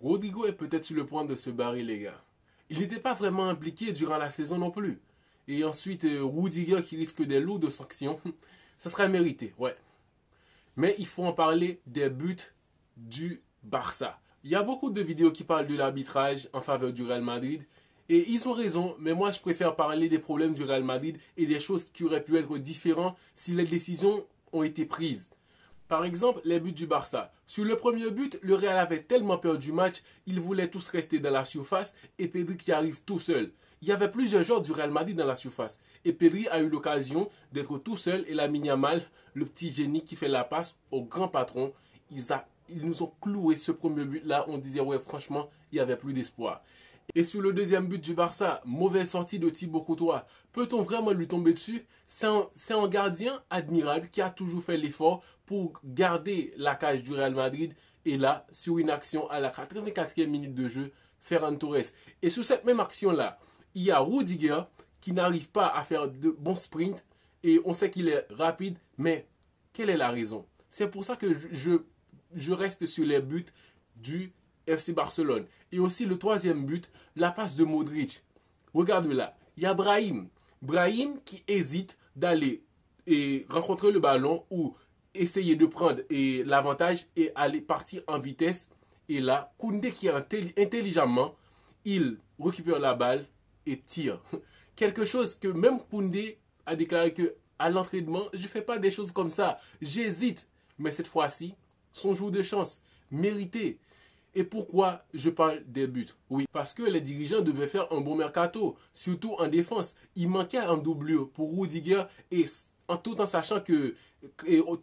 Rodrigo est peut-être sur le point de se barrer, les gars. Il n'était pas vraiment impliqué durant la saison non plus. Et ensuite, Rudiger qui risque des lourdes sanctions, ça serait mérité, ouais. Mais il faut en parler des buts du Barça. Il y a beaucoup de vidéos qui parlent de l'arbitrage en faveur du Real Madrid. Et ils ont raison, mais moi je préfère parler des problèmes du Real Madrid et des choses qui auraient pu être différentes si les décisions ont été prises. Par exemple, les buts du Barça. Sur le premier but, le Real avait tellement peur du match, ils voulaient tous rester dans la surface et Pedri qui arrive tout seul. Il y avait plusieurs joueurs du Real Madrid dans la surface. Et Pedri a eu l'occasion d'être tout seul et Lamine Yamal, le petit génie qui fait la passe au grand patron, ils nous ont cloué ce premier but-là. On disait, ouais, franchement, il n'y avait plus d'espoir. Et sur le deuxième but du Barça, mauvaise sortie de Thibaut Courtois. Peut-on vraiment lui tomber dessus? C'est un gardien admirable qui a toujours fait l'effort pour garder la cage du Real Madrid. Et là, sur une action à la 84e minute de jeu, Ferran Torres. Et sur cette même action-là, il y a Rudiger qui n'arrive pas à faire de bons sprints. Et on sait qu'il est rapide, mais quelle est la raison? C'est pour ça que je reste sur les buts du FC Barcelone. Et aussi le troisième but, la passe de Modric. Regardez là, il y a Brahim. Brahim qui hésite d'aller et rencontrer le ballon ou essayer de prendre l'avantage et aller partir en vitesse. Et là, Koundé qui intelligemment, il récupère la balle et tire. Quelque chose que même Koundé a déclaré que à l'entraînement, je ne fais pas des choses comme ça. J'hésite. Mais cette fois-ci, son jour de chance, mérité. Et pourquoi je parle des buts? Oui, parce que les dirigeants devaient faire un bon mercato, surtout en défense. Il manquait un doublure pour Rudiger et tout en sachant que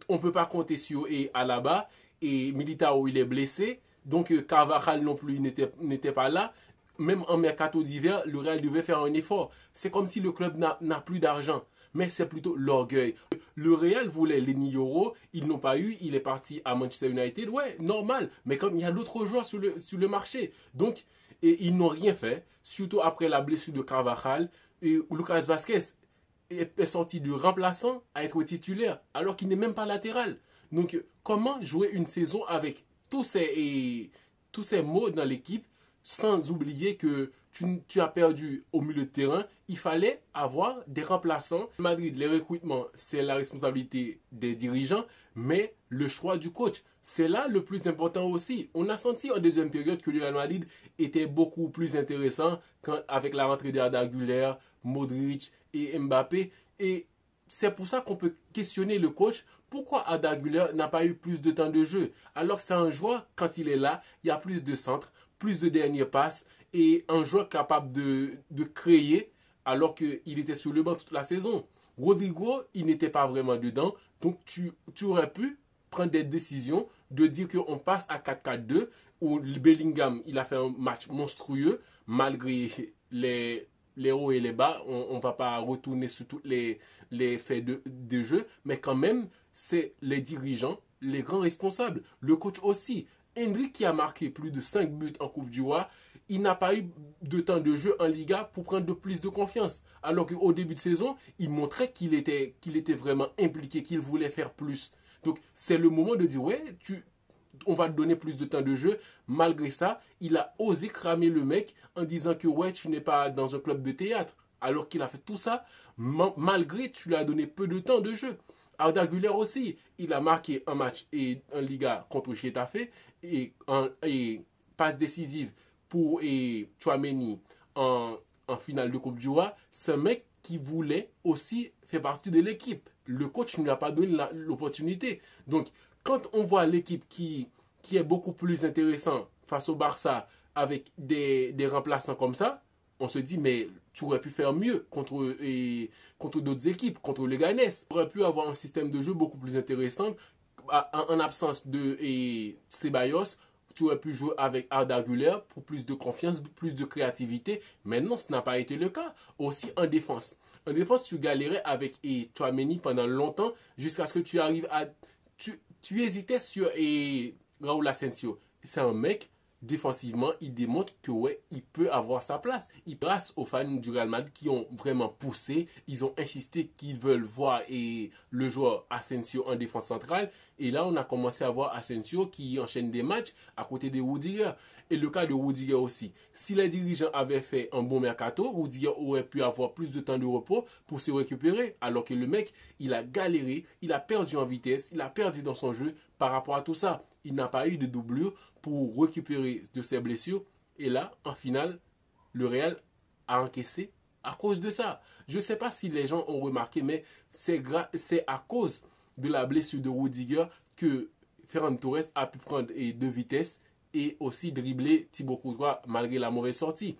on ne peut pas compter sur Alaba et Militao il est blessé, donc Carvajal non plus n'était pas là. Même en mercato d'hiver, le Real devait faire un effort. C'est comme si le club n'a plus d'argent. Mais c'est plutôt l'orgueil. Le Real voulait Lenny Yoro, ils n'ont pas eu, il est parti à Manchester United. Ouais, normal. Mais comme il y a d'autres joueurs sur le marché. Donc, ils n'ont rien fait. Surtout après la blessure de Carvajal. Et Lucas Vazquez est sorti de remplaçant à être titulaire. Alors qu'il n'est même pas latéral. Donc, comment jouer une saison avec tous ces mots dans l'équipe sans oublier que tu as perdu au milieu de terrain, il fallait avoir des remplaçants. Madrid, les recrutements, c'est la responsabilité des dirigeants, mais le choix du coach, c'est là le plus important aussi. On a senti en deuxième période que le Real Madrid était beaucoup plus intéressant avec la rentrée d'Arda Güler, Modric et Mbappé. Et c'est pour ça qu'on peut questionner le coach. Pourquoi Arda Güler n'a pas eu plus de temps de jeu? Alors que c'est un joueur, quand il est là, il y a plus de centres, plus de dernières passes et un joueur capable de créer alors qu'il était sur le banc toute la saison. Rodrigo, il n'était pas vraiment dedans. Donc tu aurais pu prendre des décisions de dire qu'on passe à 4-4-2 où Bellingham, il a fait un match monstrueux malgré les hauts et les bas. On ne va pas retourner sur tous les faits de jeu, mais quand même, c'est les dirigeants, les grands responsables, le coach aussi. Endrick qui a marqué plus de 5 buts en Coupe du Roi, il n'a pas eu de temps de jeu en Liga pour prendre plus de confiance. Alors qu'au début de saison, il montrait qu'il était vraiment impliqué, qu'il voulait faire plus. Donc c'est le moment de dire, ouais, on va te donner plus de temps de jeu. Malgré ça, il a osé cramer le mec en disant que ouais, tu n'es pas dans un club de théâtre. Alors qu'il a fait tout ça, malgré tu lui as donné peu de temps de jeu. Arda Güler aussi, il a marqué un match et en Liga contre Getafe et passe décisive pour Tchouaméni en finale de Coupe du Roi. C'est un mec qui voulait aussi faire partie de l'équipe. Le coach ne lui a pas donné l'opportunité. Donc, quand on voit l'équipe qui est beaucoup plus intéressante face au Barça avec des remplaçants comme ça, on se dit, mais tu aurais pu faire mieux contre d'autres équipes, contre le Ganes. Tu aurais pu avoir un système de jeu beaucoup plus intéressant. En absence de Ceballos, tu aurais pu jouer avec Arda Güler pour plus de confiance, plus de créativité. Mais non, ce n'a pas été le cas. Aussi en défense. En défense, tu galérais avec Tchouaméni pendant longtemps jusqu'à ce que tu arrives à... Tu hésitais sur Raúl Asensio. C'est un mec défensivement, il démontre que ouais, il peut avoir sa place. Grâce aux fans du Real Madrid qui ont vraiment poussé, ils ont insisté qu'ils veulent voir le joueur Asensio en défense centrale. Et là, on a commencé à voir Asensio qui enchaîne des matchs à côté de Rudiger. Et le cas de Rudiger aussi. Si les dirigeants avaient fait un bon mercato, Rudiger aurait pu avoir plus de temps de repos pour se récupérer. Alors que le mec, il a galéré, il a perdu en vitesse, il a perdu dans son jeu par rapport à tout ça. Il n'a pas eu de doublure pour récupérer de ses blessures. Et là, en finale, le Real a encaissé à cause de ça. Je ne sais pas si les gens ont remarqué, mais c'est à cause de la blessure de Rudiger que Ferran Torres a pu prendre de vitesse et aussi dribbler Thibaut Courtois malgré la mauvaise sortie.